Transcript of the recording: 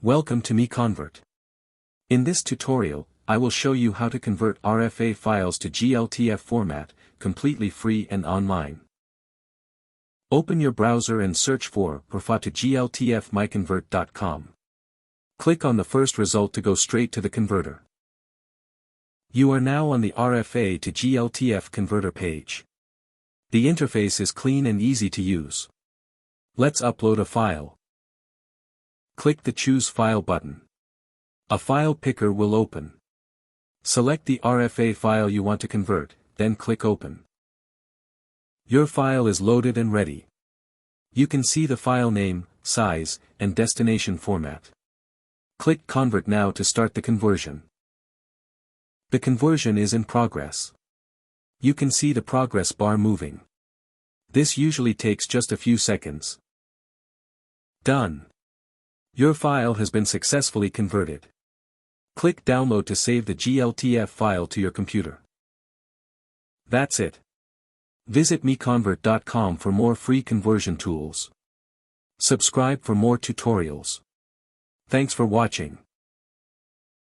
Welcome to MiConvert. In this tutorial, I will show you how to convert RFA files to GLTF format, completely free and online. Open your browser and search for RFA to GLTF MiConvert.com. Click on the first result to go straight to the converter. You are now on the RFA to GLTF converter page. The interface is clean and easy to use. Let's upload a file. Click the Choose File button. A file picker will open. Select the RFA file you want to convert, then click Open. Your file is loaded and ready. You can see the file name, size, and destination format. Click Convert now to start the conversion. The conversion is in progress. You can see the progress bar moving. This usually takes just a few seconds. Done. Your file has been successfully converted. Click Download to save the GLTF file to your computer. That's it. Visit MiConvert.com for more free conversion tools. Subscribe for more tutorials. Thanks for watching.